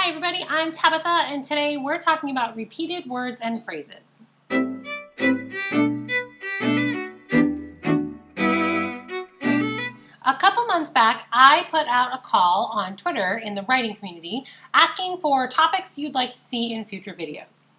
Hi everybody, I'm Tabitha and today we're talking about repeated words and phrases. A couple months back, I put out a call on Twitter in the writing community asking for topics you'd like to see in future videos.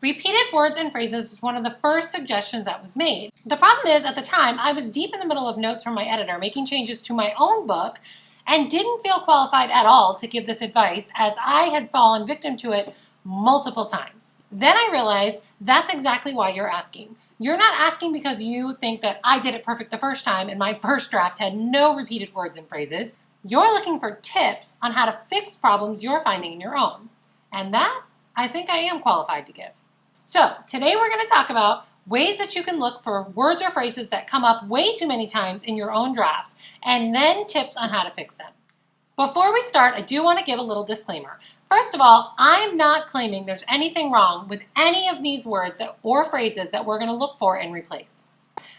Repeated words and phrases was one of the first suggestions that was made. The problem is, at the time, I was deep in the middle of notes from my editor, making changes to my own book, and didn't feel qualified at all to give this advice as I had fallen victim to it multiple times. Then I realized that's exactly why you're asking. You're not asking because you think that I did it perfect the first time and my first draft had no repeated words and phrases. You're looking for tips on how to fix problems you're finding in your own. And that, I think I am qualified to give. So today we're going to talk about ways that you can look for words or phrases that come up way too many times in your own draft, and then tips on how to fix them. Before we start, I do want to give a little disclaimer. First of all, I'm not claiming there's anything wrong with any of these words or phrases that we're going to look for and replace.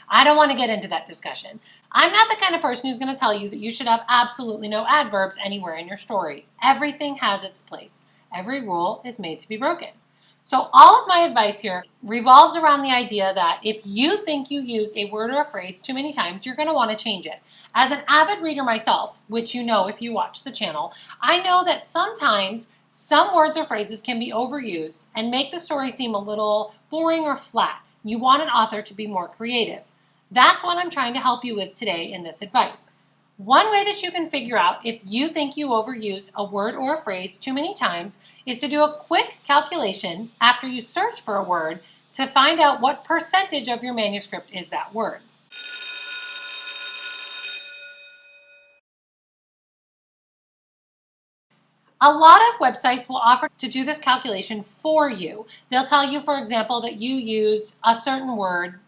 I don't want to get into that discussion. I'm not the kind of person who's going to tell you that you should have absolutely no adverbs anywhere in your story. Everything has its place. Every rule is made to be broken. So all of my advice here revolves around the idea that if you think you used a word or a phrase too many times, you're going to want to change it. As an avid reader myself, which you know if you watch the channel, I know that sometimes some words or phrases can be overused and make the story seem a little boring or flat. You want an author to be more creative. That's what I'm trying to help you with today in this advice. One way that you can figure out if you think you overused a word or a phrase too many times is to do a quick calculation after you search for a word to find out what percentage of your manuscript is that word. A lot of websites will offer to do this calculation for you. They'll tell you, for example, that you used a certain word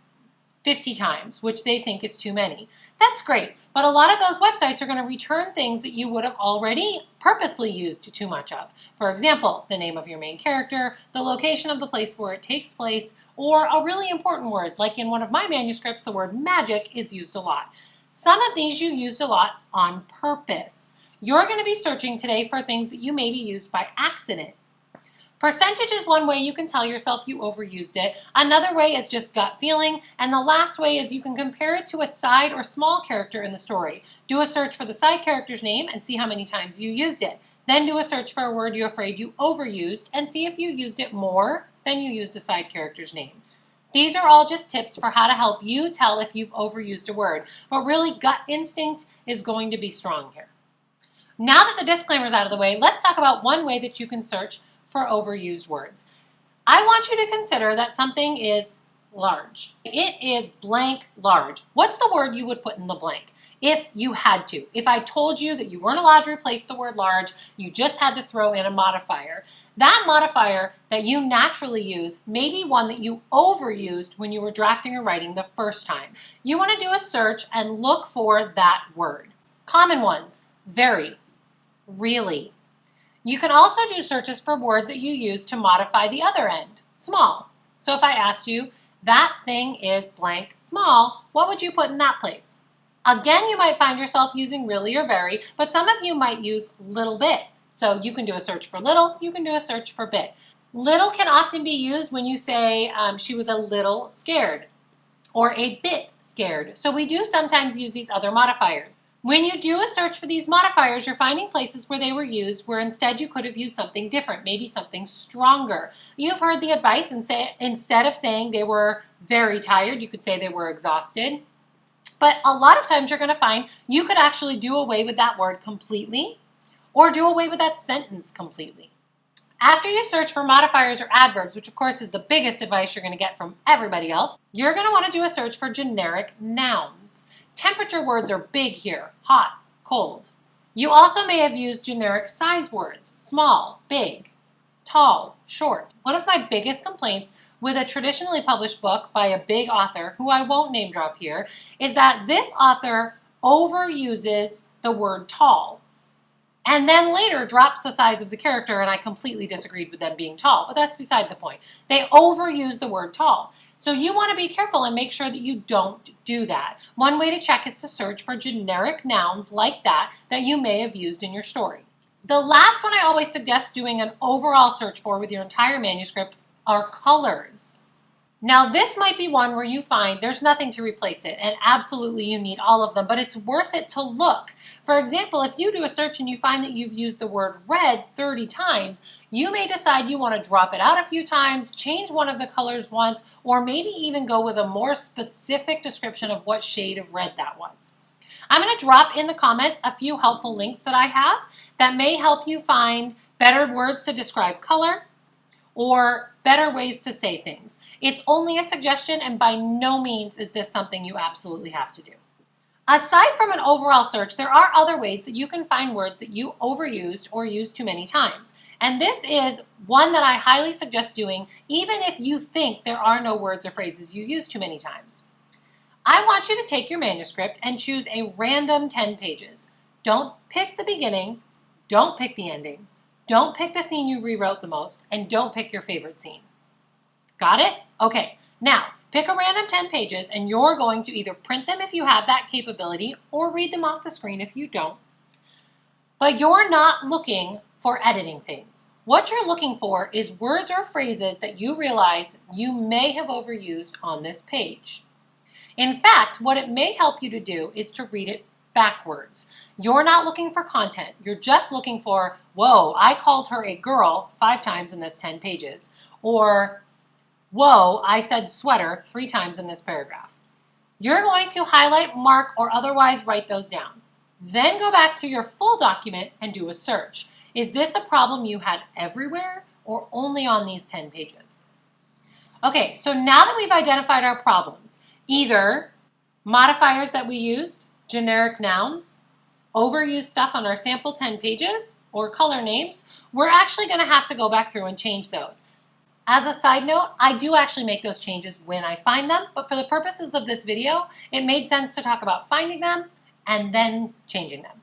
50 times, which they think is too many. That's great, but a lot of those websites are going to return things that you would have already purposely used too much of. For example, the name of your main character, the location of the place where it takes place, or a really important word, like in one of my manuscripts, the word magic is used a lot. Some of these you used a lot on purpose. You're going to be searching today for things that you maybe used by accident. Percentage is one way you can tell yourself you overused it. Another way is just gut feeling. And the last way is you can compare it to a side or small character in the story. Do a search for the side character's name and see how many times you used it. Then do a search for a word you're afraid you overused and see if you used it more than you used a side character's name. These are all just tips for how to help you tell if you've overused a word. But really, gut instinct is going to be strong here. Now that the disclaimer's out of the way, let's talk about one way that you can search for overused words. I want you to consider that something is large. It is blank large. What's the word you would put in the blank if you had to? If I told you that you weren't allowed to replace the word large, you just had to throw in a modifier. That modifier that you naturally use may be one that you overused when you were drafting or writing the first time. You want to do a search and look for that word. Common ones: very, really. You can also do searches for words that you use to modify the other end, small. So if I asked you, that thing is blank small, what would you put in that place? Again, you might find yourself using really or very, but some of you might use little bit. So you can do a search for little, you can do a search for bit. Little can often be used when you say she was a little scared or a bit scared. So we do sometimes use these other modifiers. When you do a search for these modifiers, you're finding places where they were used where instead you could have used something different, maybe something stronger. You've heard the advice and say instead of saying they were very tired, you could say they were exhausted. But a lot of times you're going to find you could actually do away with that word completely or do away with that sentence completely. After you search for modifiers or adverbs, which of course is the biggest advice you're going to get from everybody else, you're going to want to do a search for generic nouns. Temperature words are big here: hot, cold. You also may have used generic size words: small, big, tall, short. One of my biggest complaints with a traditionally published book by a big author, who I won't name drop here, is that this author overuses the word tall and then later drops the size of the character, and I completely disagreed with them being tall, but that's beside the point. They overuse the word tall. So you want to be careful and make sure that you don't do that. One way to check is to search for generic nouns like that you may have used in your story. The last one I always suggest doing an overall search for with your entire manuscript are colors. Now this might be one where you find there's nothing to replace it, and absolutely you need all of them, but it's worth it to look. For example, if you do a search and you find that you've used the word red 30 times, you may decide you want to drop it out a few times, change one of the colors once, or maybe even go with a more specific description of what shade of red that was. I'm going to drop in the comments a few helpful links that I have that may help you find better words to describe color or better ways to say things. It's only a suggestion, and by no means is this something you absolutely have to do. Aside from an overall search, there are other ways that you can find words that you overused or used too many times. And this is one that I highly suggest doing even if you think there are no words or phrases you use too many times. I want you to take your manuscript and choose a random 10 pages. Don't pick the beginning, don't pick the ending, don't pick the scene you rewrote the most, and don't pick your favorite scene. Got it? Okay, now pick a random 10 pages and you're going to either print them if you have that capability or read them off the screen if you don't. But you're not looking for editing things. What you're looking for is words or phrases that you realize you may have overused on this page. In fact, what it may help you to do is to read it backwards. You're not looking for content. You're just looking for, whoa, I called her a girl 5 times in this 10 pages. Or, whoa, I said sweater 3 times in this paragraph. You're going to highlight, mark, or otherwise write those down. Then go back to your full document and do a search. Is this a problem you had everywhere or only on these 10 pages? Okay, so now that we've identified our problems, either modifiers that we used, generic nouns, overused stuff on our sample 10 pages, or color names, we're actually going to have to go back through and change those. As a side note, I do actually make those changes when I find them, but for the purposes of this video, it made sense to talk about finding them and then changing them.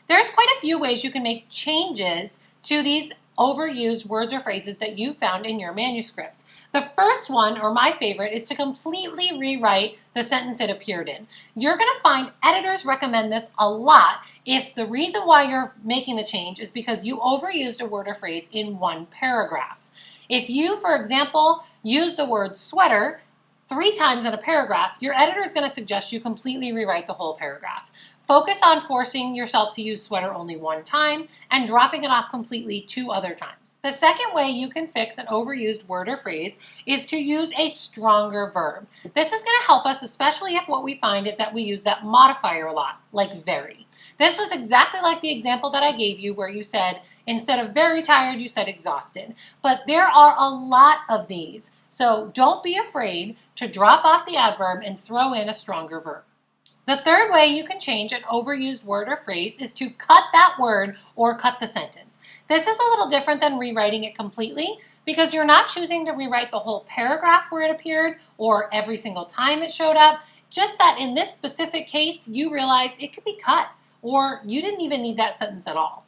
There's quite a few ways you can make changes to these overused words or phrases that you found in your manuscript. The first one, or my favorite, is to completely rewrite the sentence it appeared in. You're going to find editors recommend this a lot if the reason why you're making the change is because you overused a word or phrase in one paragraph. If you, for example, use the word sweater 3 times in a paragraph, your editor is going to suggest you completely rewrite the whole paragraph. Focus on forcing yourself to use sweater only 1 time and dropping it off completely 2 other times. The second way you can fix an overused word or phrase is to use a stronger verb. This is going to help us, especially if what we find is that we use that modifier a lot, like very. This was exactly like the example that I gave you where you said, instead of very tired, you said exhausted. But there are a lot of these, so don't be afraid to drop off the adverb and throw in a stronger verb. The third way you can change an overused word or phrase is to cut that word or cut the sentence. This is a little different than rewriting it completely because you're not choosing to rewrite the whole paragraph where it appeared or every single time it showed up, just that in this specific case you realize it could be cut or you didn't even need that sentence at all.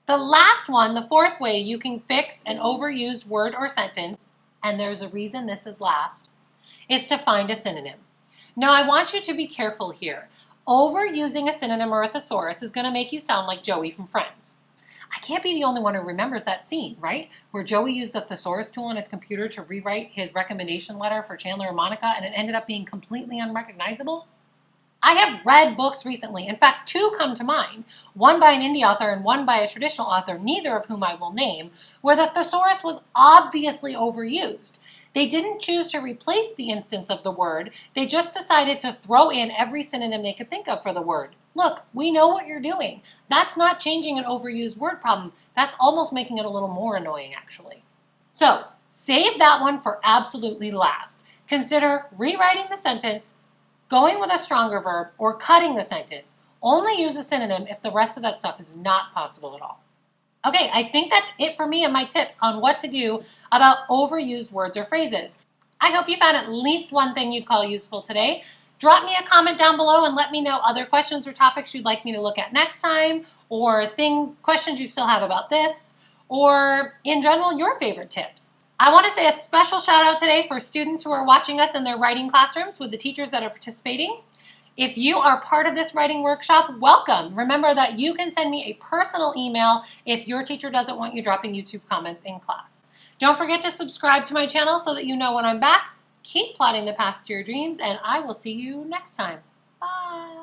The last one, the fourth way you can fix an overused word or sentence, and there's a reason this is last, is to find a synonym. Now, I want you to be careful here. Overusing a synonym or a thesaurus is going to make you sound like Joey from Friends. I can't be the only one who remembers that scene, right? Where Joey used the thesaurus tool on his computer to rewrite his recommendation letter for Chandler and Monica, and it ended up being completely unrecognizable. I have read books recently, in fact 2 come to mind, one by an indie author and one by a traditional author, neither of whom I will name, where the thesaurus was obviously overused. They didn't choose to replace the instance of the word, they just decided to throw in every synonym they could think of for the word. Look, we know what you're doing. That's not changing an overused word problem, that's almost making it a little more annoying actually. So, save that one for absolutely last. Consider rewriting the sentence, going with a stronger verb, or cutting the sentence. Only use a synonym if the rest of that stuff is not possible at all. Okay, I think that's it for me and my tips on what to do about overused words or phrases. I hope you found at least one thing you'd call useful today. Drop me a comment down below and let me know other questions or topics you'd like me to look at next time, or questions you still have about this, or in general, your favorite tips. I want to say a special shout out today for students who are watching us in their writing classrooms with the teachers that are participating. If you are part of this writing workshop, welcome. Remember that you can send me a personal email if your teacher doesn't want you dropping YouTube comments in class. Don't forget to subscribe to my channel so that you know when I'm back. Keep plotting the path to your dreams, and I will see you next time. Bye.